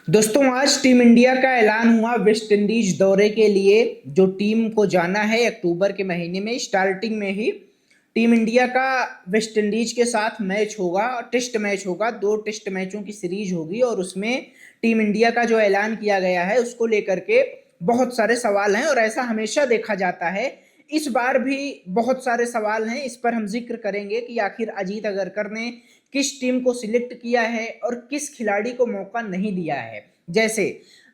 दोस्तों आज team India का ऐलान हुआ वेस्ट इंडीज दौरे के लिए। जो टीम को जाना है अक्टूबर के महीने में स्टार्टिंग में ही टीम इंडिया का वेस्ट इंडीज के साथ मैच होगा। टेस्ट मैच होगा, 2 टेस्ट मैचों की सीरीज होगी और उसमें टीम इंडिया का जो ऐलान किया गया है उसको लेकर के बहुत सारे सवाल हैं और ऐसा हमेशा देखा जाता है। इस बार भी बहुत सारे सवाल हैं, इस पर हम जिक्र करेंगे कि आखिर अजीत अगरकर ने किस टीम को सिलेक्ट किया है और किस खिलाड़ी को मौका नहीं दिया है। जैसे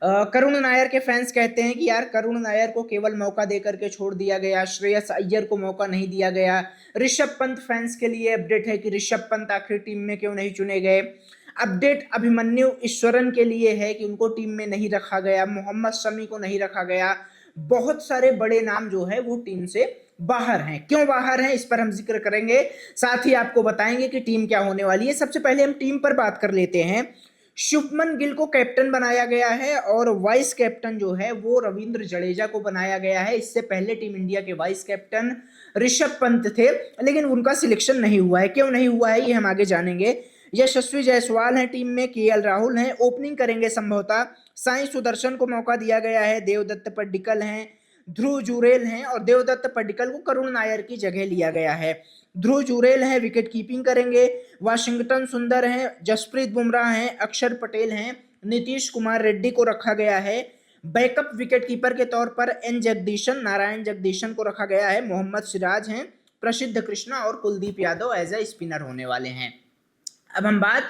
करुण नायर के फैंस कहते हैं कि यार करुण नायर को केवल मौका देकर के छोड़ दिया गया, श्रेयस अय्यर को मौका नहीं दिया गया। ऋषभ पंत फैंस के लिए अपडेट है कि ऋषभ पंत आखिर टीम में क्यों नहीं चुने गए। अपडेट अभिमन्यु ईश्वरन के लिए है कि उनको टीम में नहीं रखा गया, मोहम्मद शमी को नहीं रखा गया। बहुत सारे बड़े नाम जो है वो टीम से बाहर हैं। क्यों बाहर हैं इस पर हम जिक्र करेंगे, साथ ही आपको बताएंगे कि टीम क्या होने वाली है। सबसे पहले हम टीम पर बात कर लेते हैं। शुभमन गिल को कैप्टन बनाया गया है और वाइस कैप्टन जो है वो रविंद्र जडेजा को बनाया गया है। इससे पहले टीम इंडिया के वाइस कैप्टन ऋषभ पंत थे, लेकिन उनका सिलेक्शन नहीं हुआ है। क्यों नहीं हुआ है ये हम आगे जानेंगे। यशस्वी जायसवाल है टीम में, केएल राहुल हैं, ओपनिंग करेंगे संभवतः। साई सुदर्शन को मौका दिया गया है, देवदत्त पड्डीकल हैं, ध्रुव जुरेल हैं और देवदत्त पड्डीकल को करुण नायर की जगह लिया गया है। ध्रुव जुरेल हैं, विकेट कीपिंग करेंगे। वाशिंगटन सुंदर हैं, जसप्रीत बुमराह हैं, अक्षर पटेल हैं, नीतीश कुमार रेड्डी को रखा गया है। बैकअप विकेट कीपर के तौर पर नारायण जगदीशन को रखा गया है। मोहम्मद सिराज हैं, प्रसिद्ध कृष्णा और Kuldeep Yadav as a spinner होने वाले हैं। अब हम बात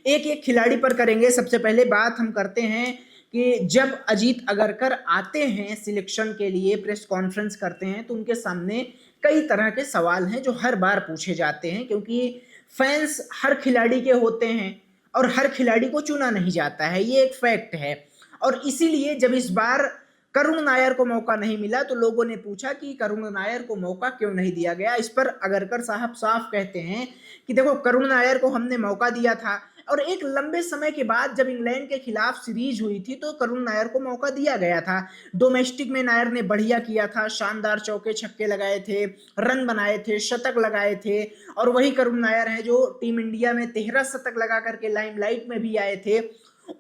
एक एक खिलाड़ी पर करेंगे। सबसे पहले बात हम करते हैं कि जब अजीत अगरकर आते हैं सिलेक्शन के लिए, प्रेस कॉन्फ्रेंस करते हैं तो उनके सामने कई तरह के सवाल हैं जो हर बार पूछे जाते हैं, क्योंकि फैंस हर खिलाड़ी के होते हैं और हर खिलाड़ी को चुना नहीं जाता है, ये एक फैक्ट है। और इसीलिए जब इस बार करुण नायर को मौका नहीं मिला तो लोगों ने पूछा कि करुण नायर को मौका क्यों नहीं दिया गया। इस पर अगरकर साहब साफ कहते हैं कि देखो करुण नायर को हमने मौका दिया था और एक लंबे समय के बाद जब इंग्लैंड के खिलाफ सीरीज हुई थी तो करुण नायर को मौका दिया गया था। डोमेस्टिक में नायर ने बढ़िया किया था, शानदार चौके छक्के लगाए थे, रन बनाए थे, शतक लगाए थे। और वही करुण नायर है जो टीम इंडिया में 13 शतक लगा करके लाइमलाइट में भी आए थे।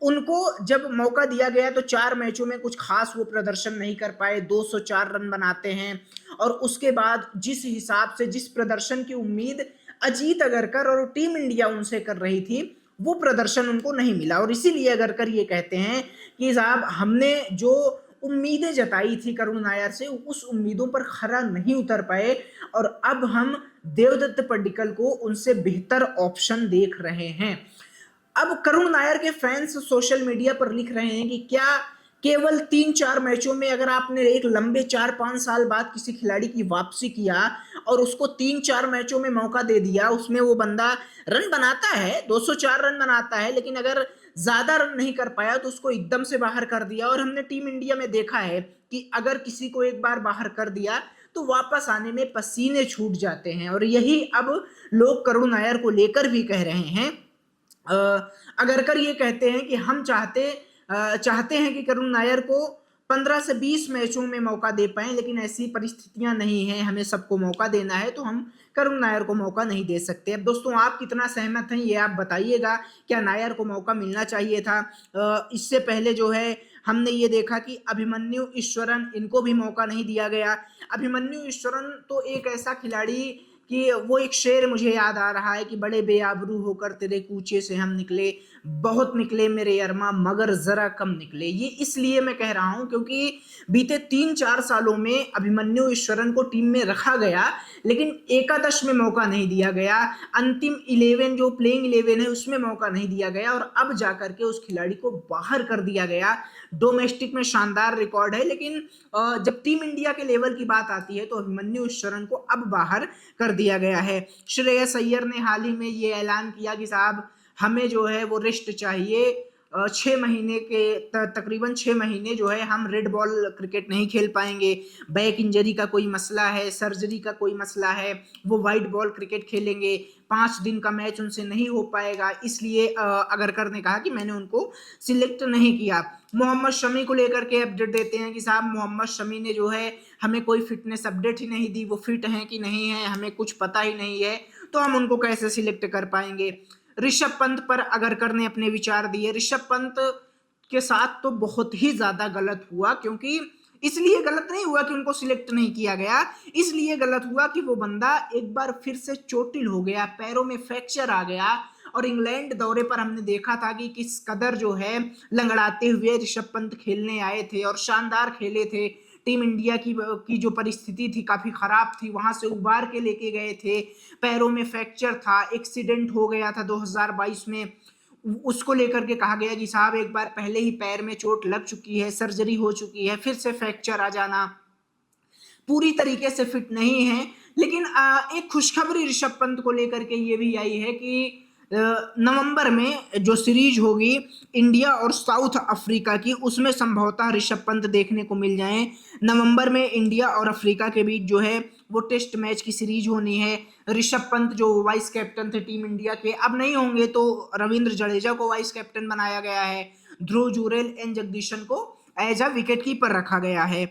उनको जब मौका दिया गया तो 4 मैचों में कुछ खास वो प्रदर्शन नहीं कर पाए, 204 रन बनाते हैं। और उसके बाद जिस हिसाब से जिस प्रदर्शन की उम्मीद अजीत अगरकर और टीम इंडिया उनसे कर रही थी वो प्रदर्शन उनको नहीं मिला। और इसीलिए अगरकर ये कहते हैं कि साहब हमने जो उम्मीदें जताई थी करुण नायर से उस उम्मीदों पर खरा नहीं उतर पाए और अब हम देवदत्त पड्डीकल को उनसे बेहतर ऑप्शन देख रहे हैं। अब करुण नायर के फैंस सोशल मीडिया पर लिख रहे हैं कि क्या केवल 3-4 मैचों में अगर आपने एक लंबे 4-5 साल बाद किसी खिलाड़ी की वापसी किया और उसको 3-4 मैचों में मौका दे दिया, उसमें वो बंदा रन बनाता है, 204 रन बनाता है, लेकिन अगर ज्यादा रन नहीं कर पाया तो उसको एकदम से बाहर कर दिया। और हमने टीम इंडिया में देखा है कि अगर किसी को एक बार बाहर कर दिया तो वापस आने में पसीने छूट जाते हैं। और यही अब लोग करुण नायर को लेकर भी कह रहे हैं। अगरकर ये कहते हैं कि हम चाहते हैं कि करुण नायर को 15 से 20 मैचों में मौका दे पाए, लेकिन ऐसी परिस्थितियां नहीं है, हमें सबको मौका देना है तो हम करुण नायर को मौका नहीं दे सकते। अब दोस्तों आप कितना सहमत हैं ये आप बताइएगा, क्या नायर को मौका मिलना चाहिए था? इससे पहले जो है हमने ये देखा कि अभिमन्यु ईश्वरन, इनको भी मौका नहीं दिया गया। अभिमन्यु ईश्वरन तो एक ऐसा खिलाड़ी कि वो एक शेर मुझे याद आ रहा है कि बड़े बेआबरू होकर तेरे कूचे से हम निकले, बहुत निकले मेरे अरमा मगर जरा कम निकले। ये इसलिए मैं कह रहा हूं क्योंकि बीते 3-4 सालों में अभिमन्यु ईश्वरन को टीम में रखा गया लेकिन एकादश में मौका नहीं दिया गया, अंतिम 11 जो प्लेइंग 11 है उसमें मौका नहीं दिया गया और अब जाकर के उस खिलाड़ी को बाहर कर दिया गया। डोमेस्टिक में शानदार रिकॉर्ड है, लेकिन जब टीम इंडिया के लेवल की बात आती है तो अभिमन्यु ईश्वरन को अब बाहर कर दिया गया है। श्रेयस अय्यर ने हाल ही में ये ऐलान किया कि साहब हमें जो है वो रेस्ट चाहिए, 6 महीने के तकरीबन 6 महीने जो है हम रेड बॉल क्रिकेट नहीं खेल पाएंगे। बैक इंजरी का कोई मसला है, सर्जरी का कोई मसला है, वो वाइट बॉल क्रिकेट खेलेंगे, 5 दिन का मैच उनसे नहीं हो पाएगा। इसलिए अगरकर ने कहा कि मैंने उनको सिलेक्ट नहीं किया। मोहम्मद शमी को लेकर के अपडेट देते हैं कि साहब मोहम्मद शमी ने जो है हमें कोई फिटनेस अपडेट ही नहीं दी, वो फिट हैं कि नहीं है हमें कुछ पता ही नहीं है, तो हम उनको कैसे सिलेक्ट कर पाएंगे। ऋषभ पंत पर अगरकर ने अपने विचार दिए। ऋषभ पंत के साथ तो बहुत ही ज्यादा गलत हुआ, क्योंकि इसलिए गलत नहीं हुआ कि उनको सिलेक्ट नहीं किया गया, इसलिए गलत हुआ कि वो बंदा एक बार फिर से चोटिल हो गया, पैरों में फ्रैक्चर आ गया। और इंग्लैंड दौरे पर हमने देखा था कि किस कदर जो है लंगड़ाते हुए ऋषभ पंत खेलने आए थे और शानदार खेले थे। टीम इंडिया की जो परिस्थिति थी काफी खराब थी, वहां से उबार के लेके गए थे। पैरों में फ्रैक्चर था, एक्सीडेंट हो गया था 2022 में, उसको लेकर के कहा गया कि साहब एक बार पहले ही पैर में चोट लग चुकी है, सर्जरी हो चुकी है, फिर से फ्रैक्चर आ जाना, पूरी तरीके से फिट नहीं है। लेकिन एक खुशखबरी ऋषभ पंत को लेकर के ये भी आई है कि नवंबर में जो सीरीज होगी इंडिया और साउथ अफ्रीका की, उसमें संभवतः ऋषभ पंत देखने को मिल जाएं। नवंबर में इंडिया और अफ्रीका के बीच जो है वो टेस्ट मैच की सीरीज होनी है। ऋषभ पंत जो वाइस कैप्टन थे टीम इंडिया के, अब नहीं होंगे, तो रविंद्र जडेजा को वाइस कैप्टन बनाया गया है। ध्रुव जुरेल, एन जगदीशन को एज अ विकेट कीपर रखा गया है।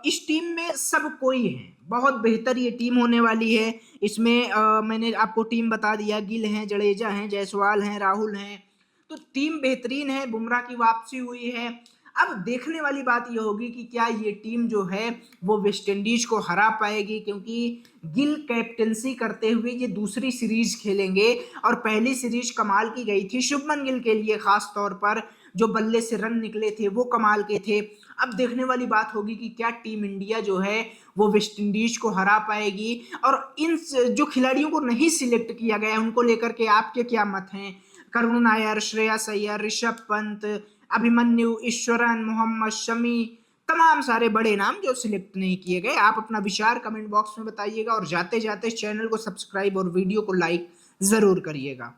इस टीम में सब कोई है, बहुत बेहतर ये टीम होने वाली है। इसमें मैंने आपको टीम बता दिया, गिल हैं, जडेजा हैं, जायसवाल हैं, राहुल हैं, तो टीम बेहतरीन है। बुमराह की वापसी हुई है। अब देखने वाली बात यह होगी कि क्या ये टीम जो है वो वेस्ट इंडीज को हरा पाएगी, क्योंकि गिल कैप्टनसी करते हुए ये दूसरी सीरीज खेलेंगे और पहली सीरीज कमाल की गई थी शुभमन गिल के लिए, खास तौर पर जो बल्ले से रन निकले थे वो कमाल के थे। अब देखने वाली बात होगी कि क्या टीम इंडिया जो है वो वेस्ट इंडीज को हरा पाएगी। और इन जो खिलाड़ियों को नहीं सिलेक्ट किया गया उनको लेकर के आपके क्या मत हैं? करुण नायर, श्रेयस अय्यर, ऋषभ पंत, अभिमन्यु, ईश्वरन, मोहम्मद शमी, तमाम सारे बड़े नाम जो सिलेक्ट नहीं किए गए। आप अपना विचार कमेंट बॉक्स में बताइएगा और जाते जाते चैनल को सब्सक्राइब और वीडियो को लाइक जरूर करिएगा।